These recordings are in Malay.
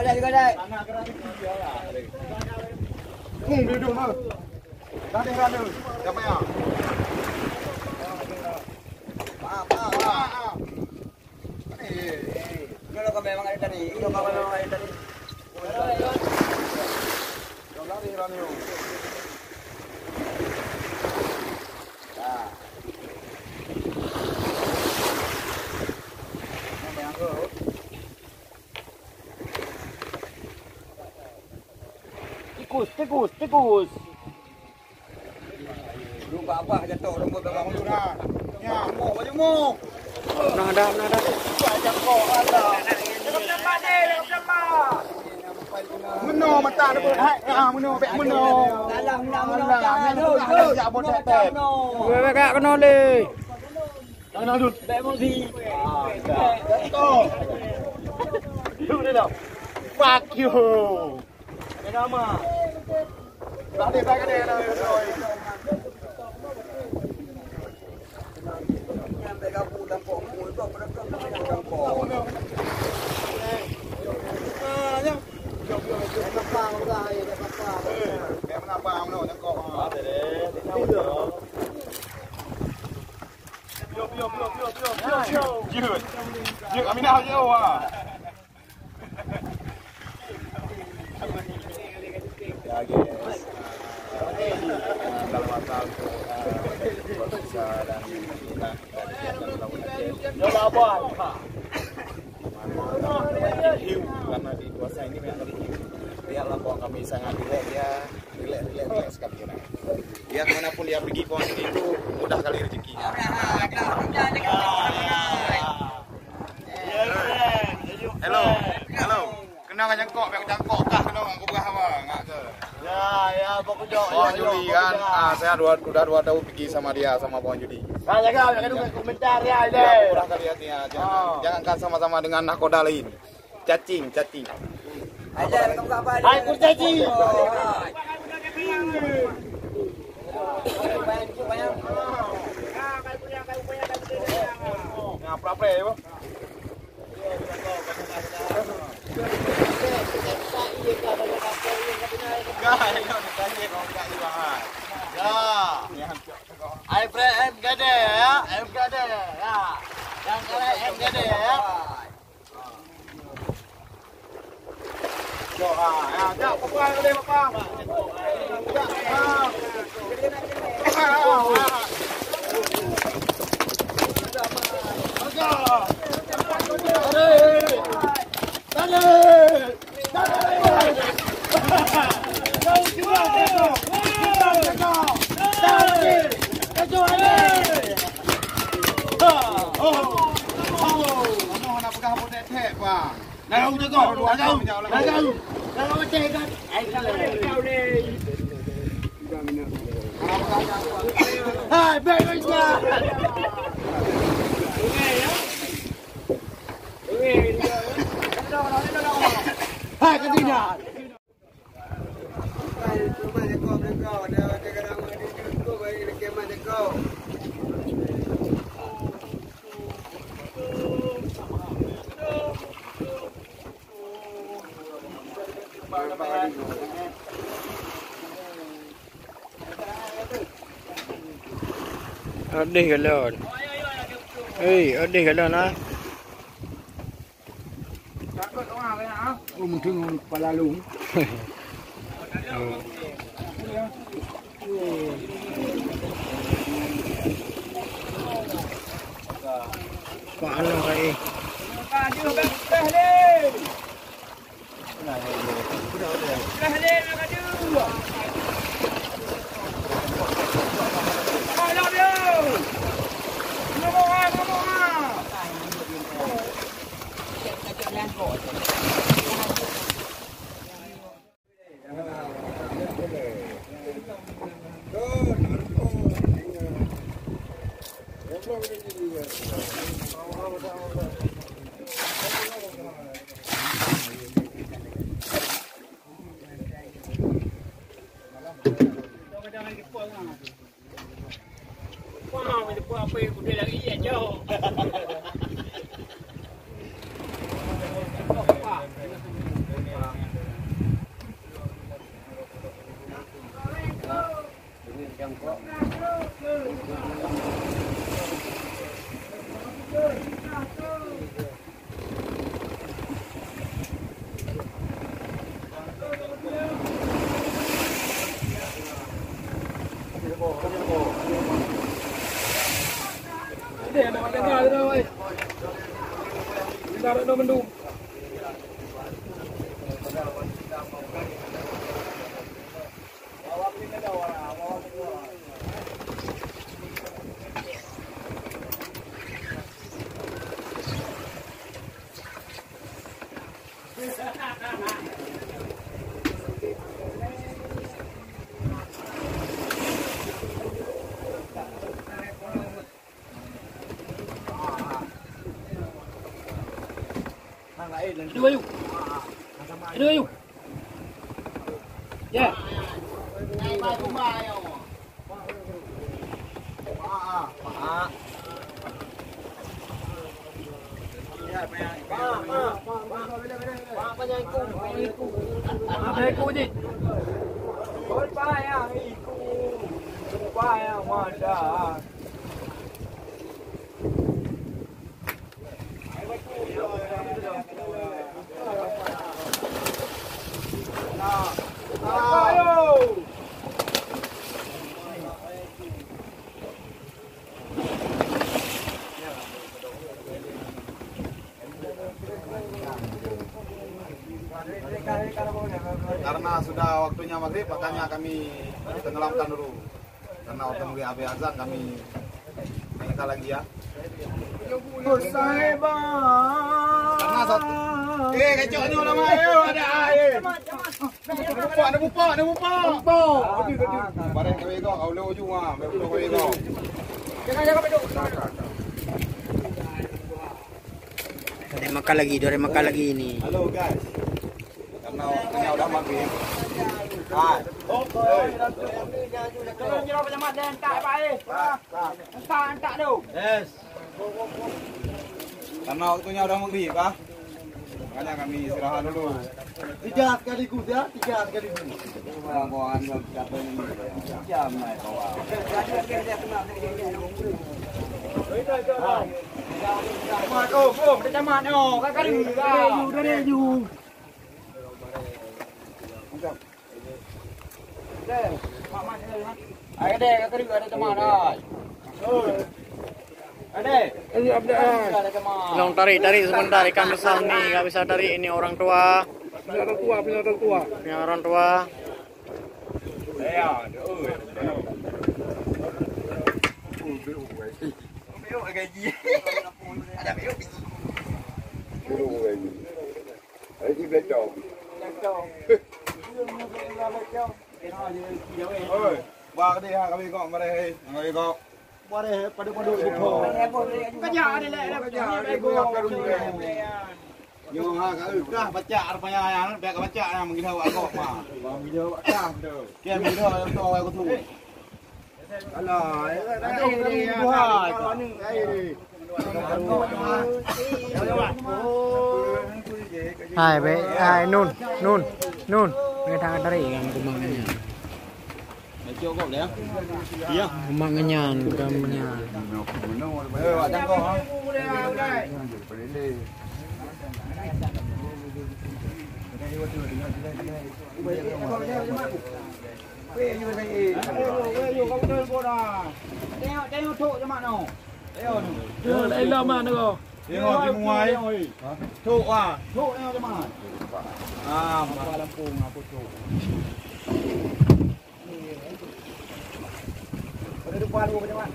đây coi đây. Cùng đi đường thôi. Ra đi, gặp mẹ à? Kalau kau memang ada tadi, kalau kau memang ada tadi. Rani. Tikus. Lupa apa jatuh rumput bawang lu dah. Ya, mau baju mu. Nah ada. Ajak kau ada. Dekat tempat ni, dekat tempat. Meno mata dia pun hai. Meno pek meno. Dalam Ya bot tep. Gue kak kena le. Jangan duduk. Bek mu si. Jatuh. Duduk dia dah. Fuck you. Nama. Tadi pakai dia dah. Sampai kampung tampok mu tu perekam tampok. Kapang dah ya kapang. Dia menabang tu tengok. Duduk. Duduk kami nak jauh ah. Ya guys. Selamat datang Bisa dan kita Ya apa? hiu karena di kuasa ini memang ada hiu. Lihatlah pohon kami sangat relax sekali ya. Dia kemanapun dia pergi pohon itu mudah kali rezekinya. Hello. Kena dengan jangkok, jangkok kah kena aku berah apa? Enggak ke. Ya, pokok jauh. Pohon judi kan. Saya udah dua tahun pergi sama dia sama pohon judi. Jangan komentar ya ini. Ya, mudah kali hatinya. Jangankan sama-sama dengan nakoda lain. Cacing. Ajar kamu apa? Hai kurcaci. Nah, pra-pra ya, Bu. MGD ya. Yang kalian MGD ya. Ya, papa boleh papa. Hai, baiklah. Hai, ketina. Adih galon. Adih galon ah. Mungkin kepala lu. Paano kay? Apa yang kuda lagi ya jauh. oi. Taruh do mendung. Aduh ayu. Aduh ayu. Ya. Apa iku ni? Kau payah iku. Payah mada. Karena sudah waktunya maghrib, makanya kami tenggelamkan dulu. Karena waktu mulai api azan kami naikkan lagi ya. Selesai bang. Karena satu. Kecoknya udah ayo ada air. Ada bupa. Barang kau ego, kau lo ujung ah, betul kau ego. Jangan peduk. Dore makan lagi ini. Halo guys. Karena waktunya udah maghrib. Kalau nyerap jemaat dan tak baik. Tak tu. Yes. Karena waktunya udah maghrib, ah. Makanya kami istirahat dulu. 3 sekaligus ya, 3 sekaligus. Bawaan katanya jam naik bawah. Jemaat tu, kakak ni. Ada kakak ada teman dah. Ada Tolong tarik sebentar ikan besar nih, nggak bisa tarik ini orang tua. Punya orang tua. Oi, bak dia kami kok mereka, kami kok. Mare pada ibu. Kerja ada lah. Yo ha dah baca rupanya yang baik baca yang mungkin awak kok mah. Video dah. Kian video tu awak tu. Alah, Ada ini kalau ni air. Hai be, hai nun. Mereka tangan tarik yang kemangnya. Cukup dah. Iya. Kemangnya. Awak tangkap ha. Tengok thuk jemaat tu. Đây là mà nữa. Tengok di muai. Thuk ah. Thuk tengok jemaat. Ah, Lampung apa tu? Ada depan tu jemaat.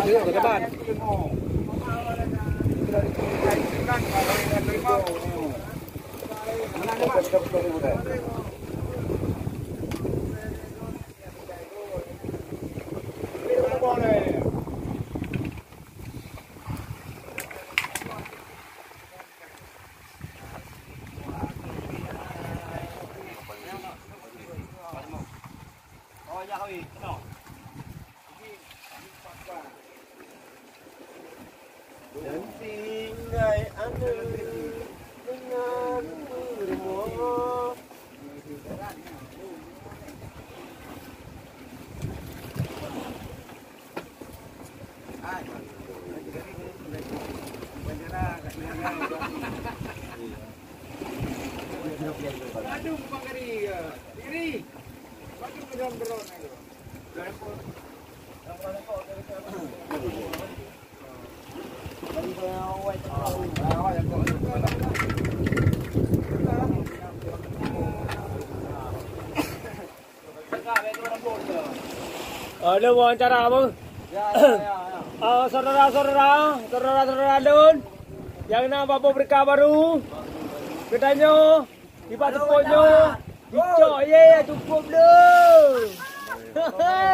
Ayo ke depan. Dan tinggal anda dengan bermoh. Aduh, bangkari. Diri. Bagi beron-beron. Ada wawancara apa? Saudara-saudara Dun yang nak apa berita baru, katanya di Pak Teponyo dicok ye cukup dah. Dah dah.